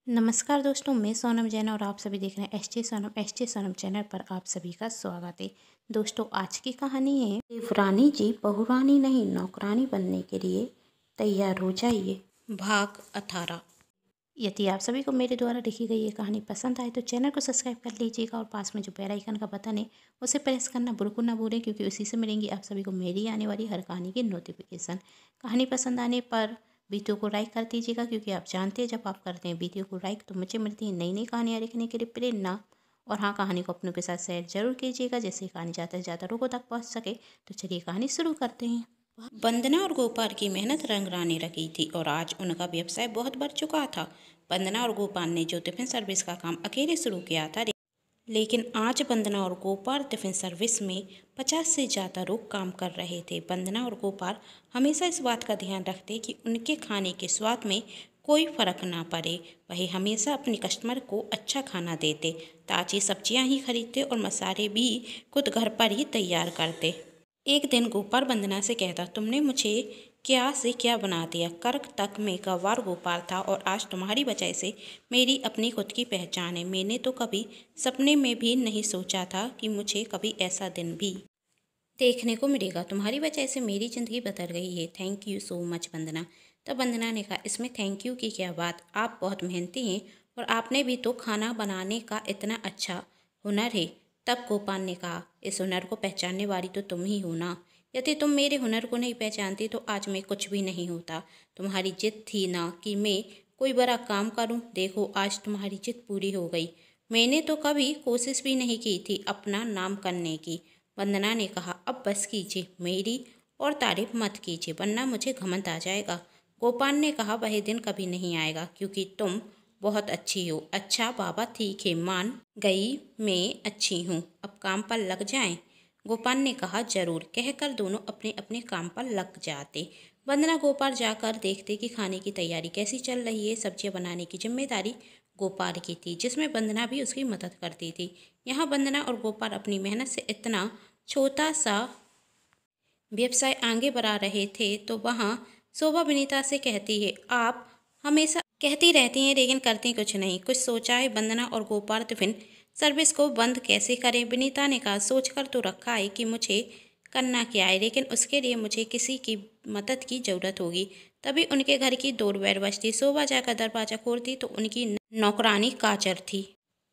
नमस्कार दोस्तों, मैं सोनम जैन और आप सभी देख रहे हैं एस टी सोनम चैनल पर आप सभी का स्वागत है। दोस्तों, आज की कहानी है देवरानी जी बहुरानी नहीं नौकरानी बनने के लिए तैयार हो जाइए, भाग 18। यदि आप सभी को मेरे द्वारा लिखी गई ये कहानी पसंद आए तो चैनल को सब्सक्राइब कर लीजिएगा और पास में जो बेल आइकन का बटन है उसे प्रेस करना बिल्कुल ना भूलें, क्योंकि उसी से मिलेंगी आप सभी को मेरी आने वाली हर कहानी की नोटिफिकेशन। कहानी पसंद आने पर वीडियो को लाइक कर दीजिएगा, क्योंकि आप जानते हैं जब आप करते हैं वीडियो को लाइक तो मुझे मिलती है नई नई कहानियाँ लिखने के लिए प्रेरणा। और हाँ, कहानी को अपनों के साथ शेयर जरूर कीजिएगा, जैसे कहानी ज़्यादा से ज़्यादा लोगों तक पहुँच सके। तो चलिए कहानी शुरू करते हैं। वंदना और गोपाल की मेहनत रंग लाने लगी थी और आज उनका व्यवसाय बहुत बढ़ चुका था। वंदना और गोपाल ने जो टिफिन सर्विस का काम अकेले शुरू किया था, लेकिन आज वंदना और गोपाल टिफिन सर्विस में 50 से ज़्यादा लोग काम कर रहे थे। वंदना और गोपाल हमेशा इस बात का ध्यान रखते कि उनके खाने के स्वाद में कोई फ़र्क ना पड़े। वही हमेशा अपने कस्टमर को अच्छा खाना देते, ताज़ी सब्जियां ही खरीदते और मसाले भी खुद घर पर ही तैयार करते। एक दिन गोपाल वंदना से कहता, तुमने मुझे क्या से क्या बना दिया। कर्क तक में गंवार गोपाल था और आज तुम्हारी वजह से मेरी अपनी खुद की पहचान है। मैंने तो कभी सपने में भी नहीं सोचा था कि मुझे कभी ऐसा दिन भी देखने को मिलेगा। तुम्हारी वजह से मेरी ज़िंदगी बदल गई है। थैंक यू सो मच वंदना। तब वंदना ने कहा, इसमें थैंक यू की क्या बात, आप बहुत मेहनती हैं और आपने भी तो खाना बनाने का इतना अच्छा हुनर है। तब गोपाल ने कहा, इस हुनर को पहचानने वाली तो तुम ही हो ना। यदि तुम मेरे हुनर को नहीं पहचानती तो आज मैं कुछ भी नहीं होता। तुम्हारी जिद थी ना कि मैं कोई बड़ा काम करूं। देखो, आज तुम्हारी जिद पूरी हो गई। मैंने तो कभी कोशिश भी नहीं की थी अपना नाम करने की। वंदना ने कहा, अब बस कीजिए, मेरी और तारीफ मत कीजिए वरना मुझे घमंड आ जाएगा। गोपाल ने कहा, वह दिन कभी नहीं आएगा क्योंकि तुम बहुत अच्छी हो। अच्छा बाबा, ठीक है, मान गई, मैं अच्छी हूँ। अब काम पर लग जाएं। गोपाल ने कहा, जरूर। कहकर दोनों अपने अपने काम पर लग जाते। वंदना गोपाल जाकर देखते कि खाने की तैयारी कैसी चल रही है। सब्जियां बनाने की जिम्मेदारी गोपाल की थी, जिसमें वंदना भी उसकी मदद करती थी। यहाँ वंदना और गोपाल अपनी मेहनत से इतना छोटा सा व्यवसाय आगे बढ़ा रहे थे तो वहाँ शोभा विनीता से कहती है, आप हमेशा कहती रहती हैं लेकिन करती कुछ नहीं। कुछ सोचा है वंदना और गोपाल टिफिन सर्विस को बंद कैसे करें। विनीता ने कहा, सोच कर तो रखा है कि मुझे करना क्या है, लेकिन उसके लिए मुझे किसी की मदद की ज़रूरत होगी। तभी उनके घर की दौड़ बैठ बजती। शोभा जाकर दरवाज़ा खोलती तो उनकी नौकरानी काजर थी।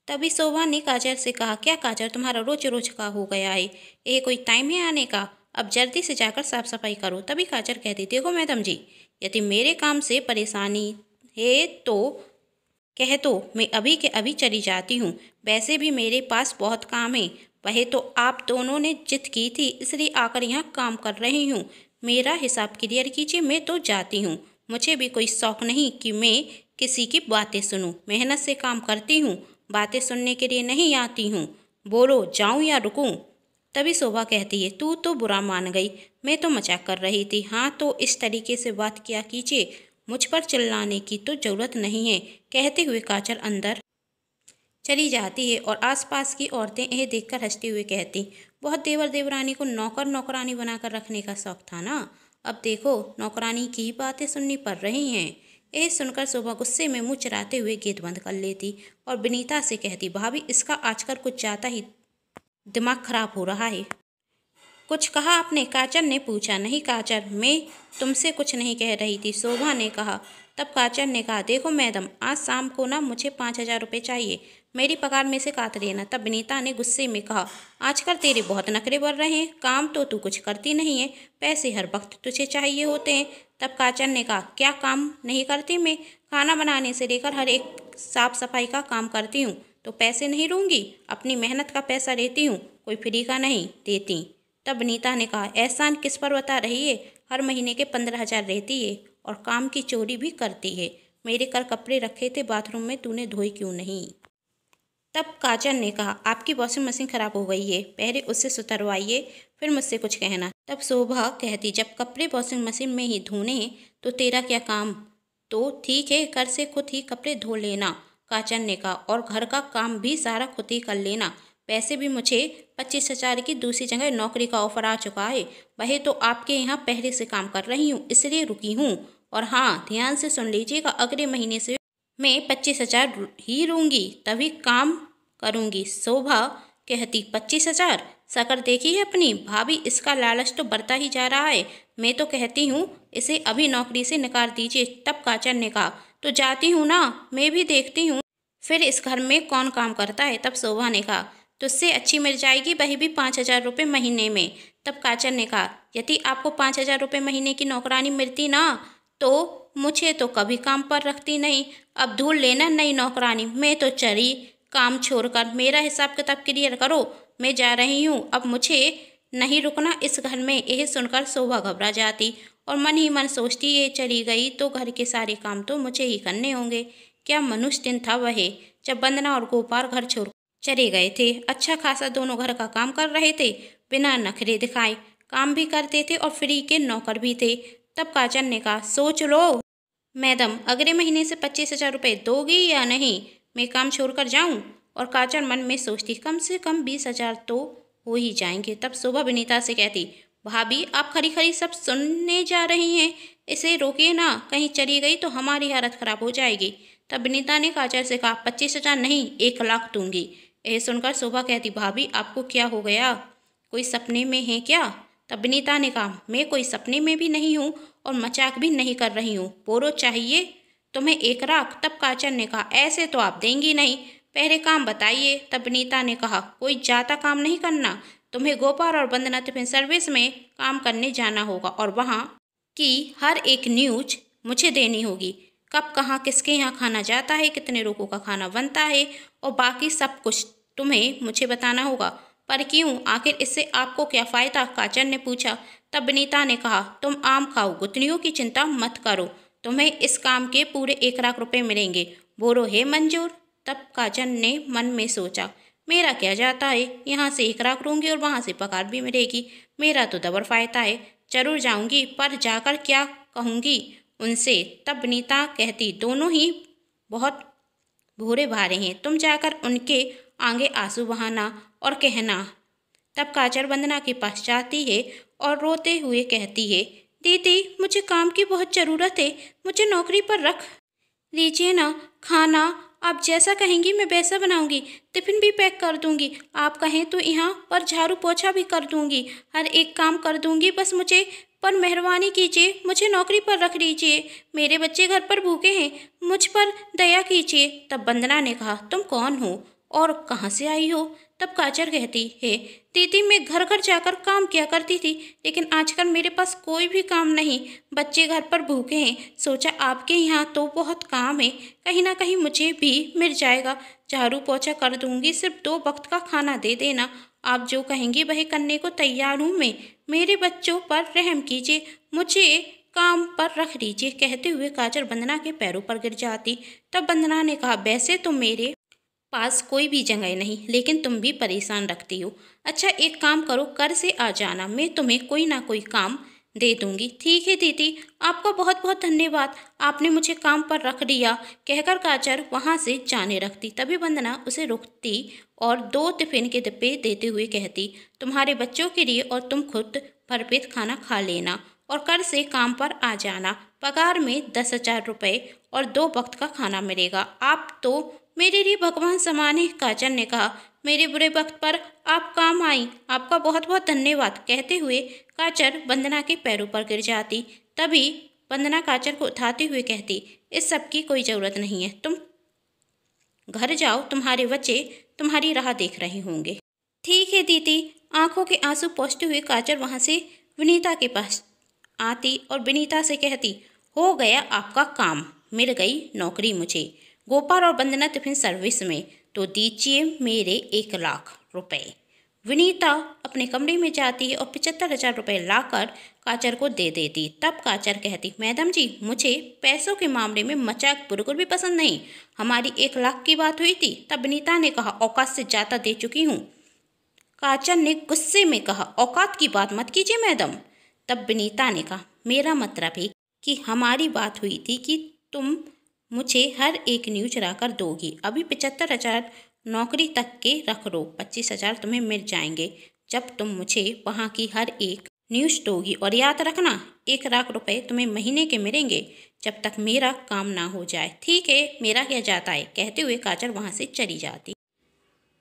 तभी शोभा ने काजर से कहा, क्या काजर, तुम्हारा रोज रोज का हो गया है, ये कोई टाइम है आने का। अब जल्दी से जाकर साफ सफाई करो। तभी काजर कहती, देखो मैडम जी, यदि मेरे काम से परेशानी है तो कह तो मैं अभी के अभी चली जाती हूँ। वैसे भी मेरे पास बहुत काम है। वह तो आप दोनों ने जिद की थी इसलिए आकर यहाँ काम कर रही हूँ। मेरा हिसाब क्लियर कीजिए, मैं तो जाती हूँ। मुझे भी कोई शौक नहीं कि मैं किसी की बातें सुनूं। मेहनत से काम करती हूँ, बातें सुनने के लिए नहीं आती हूँ। बोलो, जाऊँ या रुकूं। तभी शोभा कहती है, तू तो बुरा मान गई, मैं तो मजाक कर रही थी। हाँ तो इस तरीके से बात किया कीजिए, मुझ पर चिल्लाने की तो जरूरत नहीं है। कहते हुए काजल अंदर चली जाती है और आसपास की औरतें यह देखकर हंसते हुए कहती, बहुत देवर देवरानी को नौकर नौकरानी बनाकर रखने का शौक था ना। अब देखो, नौकरानी की बातें सुननी पड़ रही हैं। यह सुनकर शोभा गुस्से में मुंह चढ़ाते हुए गेट बंद कर लेती और विनीता से कहती, भाभी, इसका आजकल कुछ ज़्यादा ही दिमाग खराब हो रहा है। कुछ कहा आपने? काजल ने पूछा। नहीं काजल, मैं तुमसे कुछ नहीं कह रही थी, शोभा ने कहा। तब काजल ने कहा, देखो मैडम, आज शाम को ना मुझे 5,000 रुपये चाहिए, मेरी पगार में से काट देना। तब विनीता ने गुस्से में कहा, आजकल तेरे बहुत नखरे बढ़ रहे हैं, काम तो तू कुछ करती नहीं है, पैसे हर वक्त तुझे चाहिए होते हैं। तब काजल ने कहा, क्या काम नहीं करती मैं? खाना बनाने से लेकर हर एक साफ सफाई का काम करती हूँ, तो पैसे नहीं लूँगी? अपनी मेहनत का पैसा लेती हूँ, कोई फ्री का नहीं देती। तब विनीता ने कहा, एहसान किस पर बता रही है? हर महीने के 15,000 रहती है और काम की चोरी भी करती है। मेरे कल कपड़े रखे थे बाथरूम में, तूने धोए क्यों नहीं? तब काजल ने कहा, आपकी वॉशिंग मशीन खराब हो गई है, पहले उससे सुधरवाइए फिर मुझसे कुछ कहना। तब शोभा कहती, जब कपड़े वॉशिंग मशीन में ही धोने हैं तो तेरा क्या काम? तो ठीक है, घर से खुद ही कपड़े धो लेना, काजल ने कहा, और घर का काम भी सारा खुद ही कर लेना। वैसे भी मुझे 25,000 की दूसरी जगह नौकरी का ऑफर आ चुका है। वही तो आपके यहाँ पहले से काम कर रही हूँ, इसलिए रुकी हूँ। और हाँ, ध्यान से सुन लीजिएगा, अगले महीने से मैं 25,000 ही लूँगी, तभी काम करूँगी। शोभा कहती 25,000? शक्ल देखी है अपनी भाभी, इसका लालच तो बढ़ता ही जा रहा है। मैं तो कहती हूँ इसे अभी नौकरी से निकाल दीजिए। तब काजल ने कहा, तो जाती हूँ ना, मैं भी देखती हूँ फिर इस घर में कौन काम करता है। तब शोभा ने कहा, तुझसे अच्छी मिल जाएगी, वही भी 5,000 रुपये महीने में। तब काजल ने कहा, यदि आपको 5,000 रुपये महीने की नौकरानी मिलती ना, तो मुझे तो कभी काम पर रखती नहीं। अब ढूंढ लेना नई नौकरानी, मैं तो चली काम छोड़कर। मेरा हिसाब किताब क्लियर करो, मैं जा रही हूँ, अब मुझे नहीं रुकना इस घर में। यह सुनकर शोभा घबरा जाती और मन ही मन सोचती, ये चली गई तो घर के सारे काम तो मुझे ही करने होंगे। क्या मनुष्य दिन था वह, जब वंदना और गोपाल घर छोड़ चले गए थे। अच्छा खासा दोनों घर का काम कर रहे थे, बिना नखरे दिखाए काम भी करते थे और फ्री के नौकर भी थे। तब काजल ने कहा, सोच लो मैडम, अगले महीने से 25,000 रुपये दोगी या नहीं, मैं काम छोड़कर जाऊं। और काजल मन में सोचती, कम से कम 20,000 तो हो ही जाएंगे। तब शोभा विनीता से कहती, भाभी आप खरी खरी सब सुनने जा रही हैं, इसे रोकिए ना, कहीं चली गई तो हमारी हालत खराब हो जाएगी। तब विनीता ने काजल से कहा, 25,000 नहीं, 1,00,000 दूंगी। यह सुनकर शोभा कहती, भाभी आपको क्या हो गया, कोई सपने में है क्या। तब विनीता ने कहा, मैं कोई सपने में भी नहीं हूँ और मजाक भी नहीं कर रही हूँ। बोलो चाहिए तुम्हें 1,00,000। तब काजल ने कहा, ऐसे तो आप देंगी नहीं, पहले काम बताइए। तब विनीता ने कहा, कोई ज़्यादा काम नहीं करना, तुम्हें गोपाल और वंदना टिफिन सर्विस में काम करने जाना होगा और वहाँ की हर एक न्यूज मुझे देनी होगी। कब कहाँ किसके यहाँ खाना जाता है, कितने लोगों का खाना बनता है और बाकी सब कुछ तुम्हें मुझे बताना होगा। पर क्यों, आखिर इससे आपको क्या फ़ायदा, काजल ने पूछा। तब विनीता ने कहा, तुम आम खाओ, गुठलियों की चिंता मत करो, तुम्हें इस काम के पूरे 1,00,000 रुपये मिलेंगे। बोलो है मंजूर। तब काजल ने मन में सोचा, मेरा क्या जाता है, यहाँ से 1,00,000 लूँगी और वहाँ से पगार भी मिलेगी, मेरा तो डबल फायदा है। जरूर जाऊँगी, पर जाकर क्या कहूँगी उनसे। तब विनीता कहती, दोनों ही बहुत भूरे भारे हैं, तुम जाकर उनके आगे आंसू बहाना और कहना। तब काजल वंदना के पास जाती है और रोते हुए कहती है, दीदी मुझे काम की बहुत ज़रूरत है, मुझे नौकरी पर रख लीजिए ना, खाना आप जैसा कहेंगी मैं वैसा बनाऊंगी, टिफ़िन भी पैक कर दूंगी, आप कहें तो यहाँ पर झाड़ू पोछा भी कर दूंगी, हर एक काम कर दूंगी, बस मुझे पर मेहरबानी कीजिए, मुझे नौकरी पर रख लीजिए, मेरे बच्चे घर पर भूखे हैं, मुझ पर दया कीजिए। तब वंदना ने कहा, तुम कौन हो और कहाँ से आई हो। तब काजल कहती है, दीदी मैं घर घर जाकर काम किया करती थी, लेकिन आजकल मेरे पास कोई भी काम नहीं, बच्चे घर पर भूखे हैं, सोचा आपके यहाँ तो बहुत काम है, कहीं ना कहीं मुझे भी मिल जाएगा, झाड़ू पोछा कर दूंगी, सिर्फ 2 वक्त का खाना दे देना, आप जो कहेंगी वही करने को तैयार हूँ मैं, मेरे बच्चों पर रहम कीजिए, मुझे काम पर रख लीजिए। कहते हुए काजल वंदना के पैरों पर गिर जाती। तब वंदना ने कहा, वैसे तो मेरे पास कोई भी जगह नहीं, लेकिन तुम भी परेशान रखती हो। अच्छा एक काम करो, कर से आ जाना, मैं तुम्हें कोई ना कोई काम दे दूंगी। ठीक है दीदी, आपका बहुत बहुत धन्यवाद, आपने मुझे काम पर रख लिया। कहकर काजल वहाँ से जाने रखती। तभी वंदना उसे रुकती और 2 टिफिन के डिब्बे देते हुए कहती, तुम्हारे बच्चों के लिए और तुम खुद भरपेट खाना खा लेना और कल से काम पर आ जाना, पगार में 10,000 रुपये और 2 वक्त का खाना मिलेगा। आप तो मेरे लिए भगवान समान है। काजल ने कहा, मेरे बुरे वक्त पर आप काम आई, आपका बहुत बहुत धन्यवाद। कहते हुए काजल वंदना के पैरों पर गिर जाती। तभी वंदना काजल को उठाते हुए कहती, इस सब की कोई ज़रूरत नहीं है, तुम घर जाओ, तुम्हारे बच्चे तुम्हारी राह देख रहे होंगे। ठीक है दीदी। आंखों के आंसू पोंछते हुए काजल वहाँ से विनीता के पास आती और विनीता से कहती, हो गया आपका काम, मिल गई नौकरी मुझे गोपाल और वंदना टिफिन सर्विस में, तो दीजिए मेरे 1,00,000 रुपये। विनीता अपने कमरे में जाती है और 75,000 रुपये लाकर काजल को दे देती। तब काजल कहती, मैडम जी मुझे पैसों के मामले में मजाक बिल्कुल भी पसंद नहीं, हमारी 1,00,000 की बात हुई थी। तब विनीता ने कहा, औकात से ज़्यादा दे चुकी हूँ। काजल ने गुस्से में कहा, औकात की बात मत कीजिए मैडम। तब विनीता ने कहा, मेरा मतलब है कि हमारी बात हुई थी कि तुम मुझे हर एक न्यूज लाकर दोगी। अभी 75,000 नौकरी तक के रख लो, 25,000 तुम्हें मिल जाएंगे जब तुम मुझे वहाँ की हर एक न्यूज़ दोगी। और याद रखना 1 लाख रुपए तुम्हें महीने के मिलेंगे जब तक मेरा काम ना हो जाए। ठीक है, मेरा क्या जाता है, कहते हुए काजल वहाँ से चली जाती।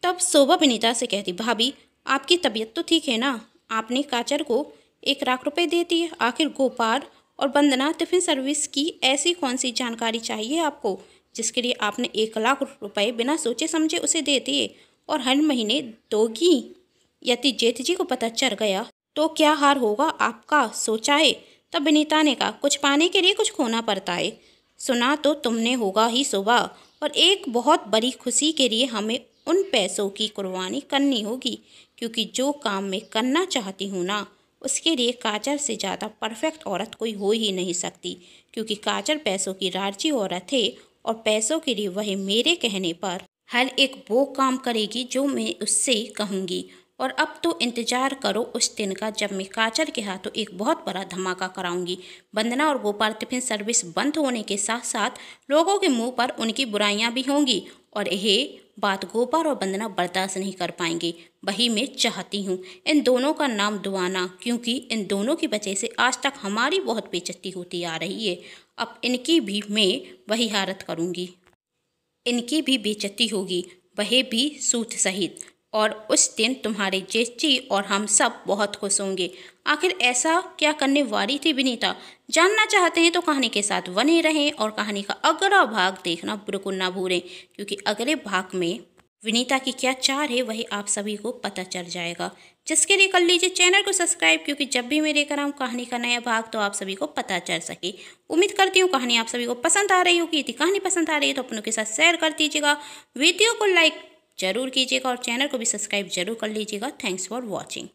तब शोभा विनीता से कहती, भाभी आपकी तबीयत तो ठीक है ना, आपने काजल को 1 लाख रुपए दे दिए। आखिर गोपाल और वंदना टिफिन सर्विस की ऐसी कौन सी जानकारी चाहिए आपको जिसके लिए आपने 1 लाख रुपए बिना सोचे समझे उसे दे दिए और हर महीने दोगी? यदि जेठ जी को पता चल गया तो क्या हाल होगा आपका, सोचा है? तब विनीता ने कहा, कुछ पाने के लिए कुछ खोना पड़ता है। सुना तो तुमने होगा ही शोभा, और एक बहुत बड़ी खुशी के लिए हमें उन पैसों की कुर्बानी करनी होगी, क्योंकि जो काम मैं करना चाहती हूँ ना, उसके लिए काजल से ज़्यादा परफेक्ट औरत कोई हो ही नहीं सकती, क्योंकि काजल पैसों की राजी औरत है और पैसों के लिए वह मेरे कहने पर हर एक वो काम करेगी जो मैं उससे कहूँगी। और अब तो इंतजार करो उस दिन का जब मैं काजल के हाथों एक बहुत बड़ा धमाका कराऊंगी। वंदना और गोपाल टिफिन सर्विस बंद होने के साथ साथ लोगों के मुंह पर उनकी बुराइयां भी होंगी, और यह बात गोपाल और वंदना बर्दाश्त नहीं कर पाएंगे। वही मैं चाहती हूँ इन दोनों का नाम दुआना, क्योंकि इन दोनों की वजह से आज तक हमारी बहुत बेइज्जती होती आ रही है। अब इनकी भी मैं वही हालत करूँगी, इनकी भी बेइज्जती होगी, वह भी सूद सहित। और उस दिन तुम्हारे जेठी और हम सब बहुत खुश होंगे। आखिर ऐसा क्या करने वाली थी विनीता? जानना चाहते हैं तो कहानी के साथ बने रहें और कहानी का अगला भाग देखना बिल्कुल ना भूलें, क्योंकि अगले भाग में विनीता की क्या चाल है वही आप सभी को पता चल जाएगा। जिसके लिए कर लीजिए चैनल को सब्सक्राइब, क्योंकि जब भी मैं लेकर आऊँ कहानी का नया भाग तो आप सभी को पता चल सके। उम्मीद करती हूँ कहानी आप सभी को पसंद आ रही होगी। यदि कहानी पसंद आ रही है तो अपनों के साथ शेयर कर दीजिएगा, वीडियो को लाइक जरूर कीजिएगा और चैनल को भी सब्सक्राइब जरूर कर लीजिएगा। Thanks for watching.